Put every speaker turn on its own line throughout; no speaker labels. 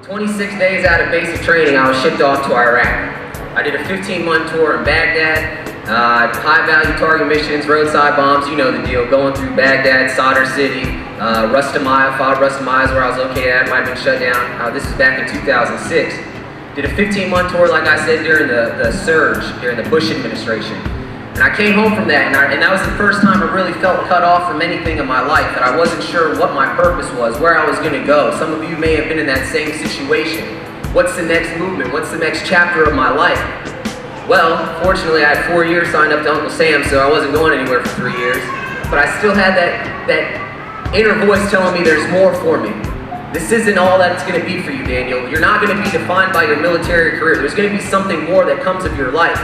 26 days out of basic training, I was shipped off to Iraq. I did a 15-month tour in Baghdad, high-value target missions, roadside bombs, you know the deal, going through Baghdad, Sadr City, Rustamiyah, Rustamiyah is where I was located at, might have been shut down. This is back in 2006. Did a 15-month tour, like I said, during the surge, during the Bush administration. And I came home from that, and that was the first time I really felt cut off from anything in my life, and I wasn't sure what my purpose was, where I was going to go. Some of you may have been in that same situation. What's the next movement? What's the next chapter of my life? Well, fortunately, I had 4 years signed up to Uncle Sam, so I wasn't going anywhere for 3 years. But I still had that inner voice telling me there's more for me. This isn't all that it's going to be for you, Daniel. You're not going to be defined by your military career. There's going to be something more that comes of your life.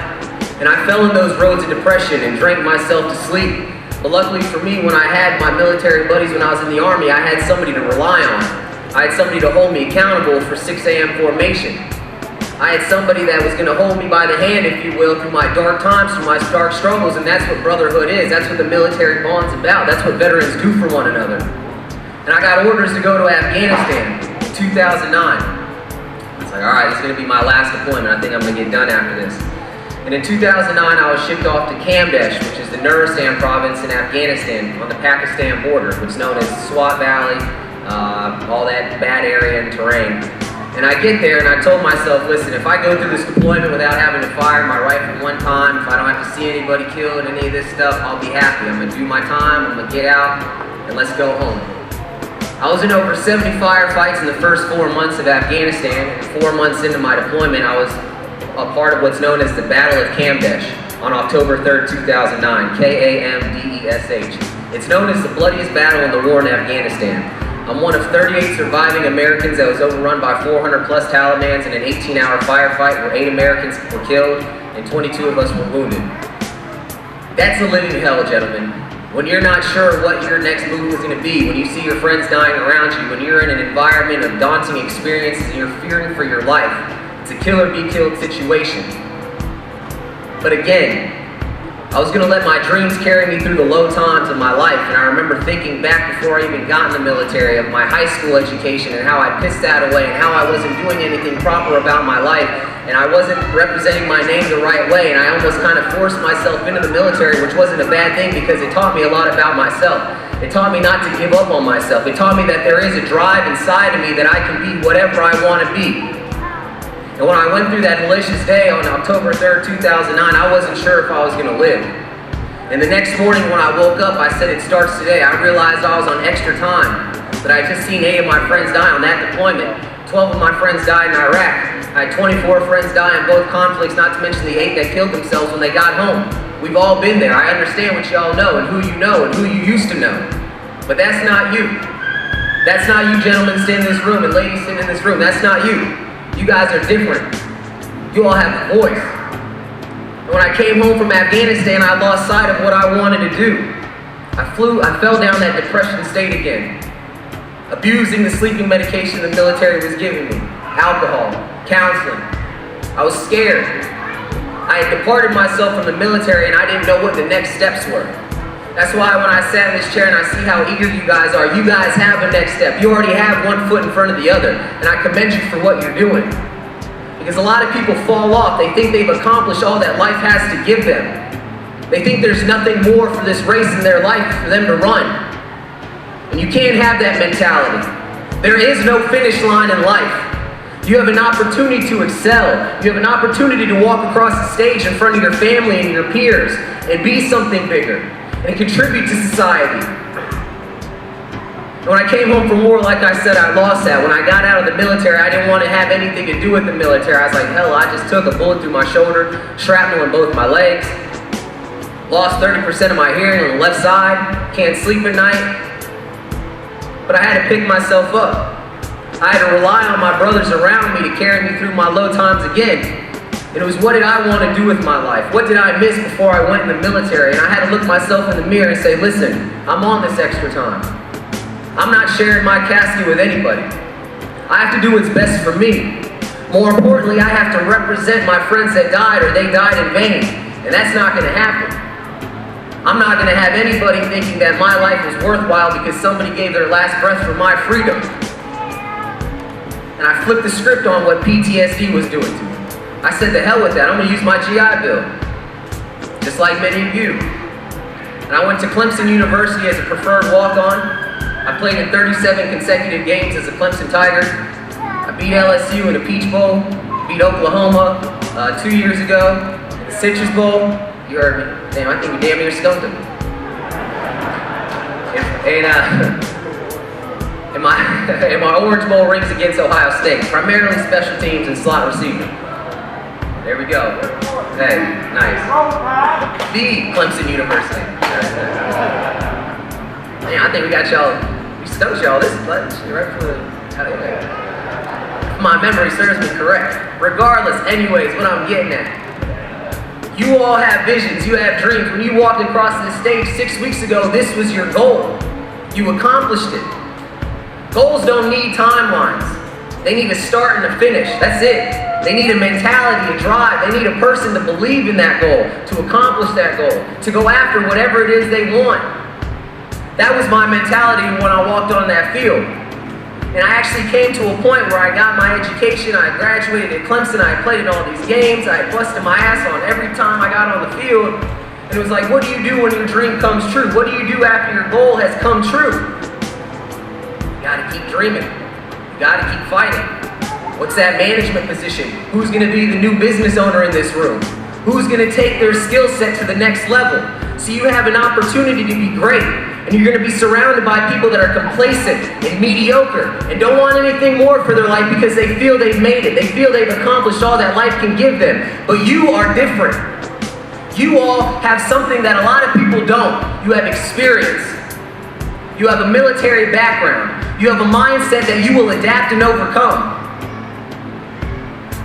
And I fell in those roads of depression and drank myself to sleep. But luckily for me, when I had my military buddies when I was in the Army, I had somebody to rely on. I had somebody to hold me accountable for 6 a.m. formation. I had somebody that was going to hold me by the hand, if you will, through my dark times, through my dark struggles, and that's what brotherhood is. That's what the military bond's about. That's what veterans do for one another. And I got orders to go to Afghanistan in 2009. I was like, all right, this is going to be my last deployment. I think I'm going to get done after this. And in 2009, I was shipped off to Kamdesh, which is the Nuristan province in Afghanistan on the Pakistan border, which is known as Swat Valley, all that bad area and terrain. And I get there and I told myself, listen, if I go through this deployment without having to fire my rifle one time, if I don't have to see anybody killed, any of this stuff, I'll be happy. I'm gonna do my time, I'm gonna get out, and let's go home. I was in over 70 firefights in the first 4 months of Afghanistan. And 4 months into my deployment, I was a part of what's known as the Battle of Kamdesh on October 3rd, 2009, K-A-M-D-E-S-H. It's known as the bloodiest battle in the war in Afghanistan. I'm one of 38 surviving Americans that was overrun by 400 plus Talibans in an 18-hour firefight where 8 Americans were killed and 22 of us were wounded. That's a living hell, gentlemen. When you're not sure what your next move is going to be, when you see your friends dying around you, when you're in an environment of daunting experiences and you're fearing for your life, it's a kill or be killed situation. But again, I was going to let my dreams carry me through the low times of my life, and I remember thinking back before I even got in the military of my high school education and how I pissed that away and how I wasn't doing anything proper about my life and I wasn't representing my name the right way, and I almost kind of forced myself into the military, which wasn't a bad thing because it taught me a lot about myself. It taught me not to give up on myself. It taught me that there is a drive inside of me that I can be whatever I want to be. And when I went through that hellacious day on October 3rd, 2009, I wasn't sure if I was going to live. And the next morning when I woke up, I said it starts today. I realized I was on extra time. That I had just seen 8 of my friends die on that deployment. 12 of my friends died in Iraq. I had 24 friends die in both conflicts, not to mention the 8 that killed themselves when they got home. We've all been there. I understand what y'all know and who you used to know. But that's not you. That's not you gentlemen sitting in this room and ladies sitting in this room. That's not you. You guys are different. You all have a voice. And when I came home from Afghanistan, I lost sight of what I wanted to do. I fell down that depression state again. Abusing the sleeping medication the military was giving me. Alcohol, counseling. I was scared. I had departed myself from the military and I didn't know what the next steps were. That's why when I sat in this chair and I see how eager you guys are, you guys have a next step. You already have one foot in front of the other, and I commend you for what you're doing. Because a lot of people fall off. They think they've accomplished all that life has to give them. They think there's nothing more for this race in their life for them to run. And you can't have that mentality. There is no finish line in life. You have an opportunity to excel. You have an opportunity to walk across the stage in front of your family and your peers and be something bigger and contribute to society. And when I came home from war, like I said, I lost that. When I got out of the military, I didn't want to have anything to do with the military. I was like, hell, I just took a bullet through my shoulder, shrapnel in both my legs, lost 30% of my hearing on the left side, can't sleep at night. But I had to pick myself up. I had to rely on my brothers around me to carry me through my low times again. And it was, what did I want to do with my life? What did I miss before I went in the military? And I had to look myself in the mirror and say, listen, I'm on this extra time. I'm not sharing my casket with anybody. I have to do what's best for me. More importantly, I have to represent my friends that died or they died in vain. And that's not going to happen. I'm not going to have anybody thinking that my life is worthwhile because somebody gave their last breath for my freedom. and I flipped the script on what PTSD was doing to me. I said, the hell with that, I'm gonna use my GI Bill. Just like many of you. And I went to Clemson University as a preferred walk-on. I played in 37 consecutive games as a Clemson Tiger. I beat LSU in the Peach Bowl, beat Oklahoma 2 years ago, in the Citrus Bowl. You heard me. Damn, I think we damn near skunked them. And my Orange Bowl rings against Ohio State, primarily special teams and slot receiver. There we go. Hey, nice. The Clemson University. Man, I think we got y'all, we stumped y'all this lunch, right for the, my memory serves me correct. Regardless, anyways, what I'm getting at. You all have visions, you have dreams. When you walked across this stage 6 weeks ago, this was your goal. You accomplished it. Goals don't need timelines. They need a start and a finish, that's it. They need a mentality, a drive. They need a person to believe in that goal, to accomplish that goal, to go after whatever it is they want. That was my mentality when I walked on that field. And I actually came to a point where I got my education, I graduated at Clemson, I played in all these games, I busted my ass on every time I got on the field. And it was like, what do you do when your dream comes true? What do you do after your goal has come true? You gotta keep dreaming. You gotta keep fighting. What's that management position? Who's gonna be the new business owner in this room? Who's gonna take their skill set to the next level? So you have an opportunity to be great, and you're gonna be surrounded by people that are complacent and mediocre and don't want anything more for their life because they feel they've made it. They feel they've accomplished all that life can give them. But you are different. You all have something that a lot of people don't. You have experience. You have a military background. You have a mindset that you will adapt and overcome.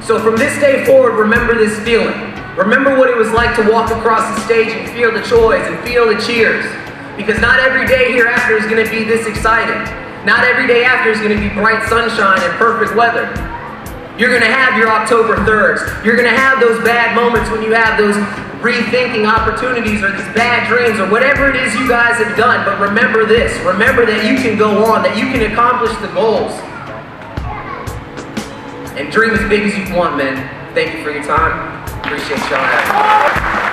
So from this day forward, remember this feeling. Remember what it was like to walk across the stage and feel the joys and feel the cheers. Because not every day hereafter is going to be this exciting. Not every day after is going to be bright sunshine and perfect weather. You're going to have your October 3rds. You're going to have those bad moments when you have those rethinking opportunities or these bad dreams or whatever it is you guys have done. But remember this. Remember that you can go on, that you can accomplish the goals. And dream as big as you want, man. Thank you for your time. Appreciate y'all having me.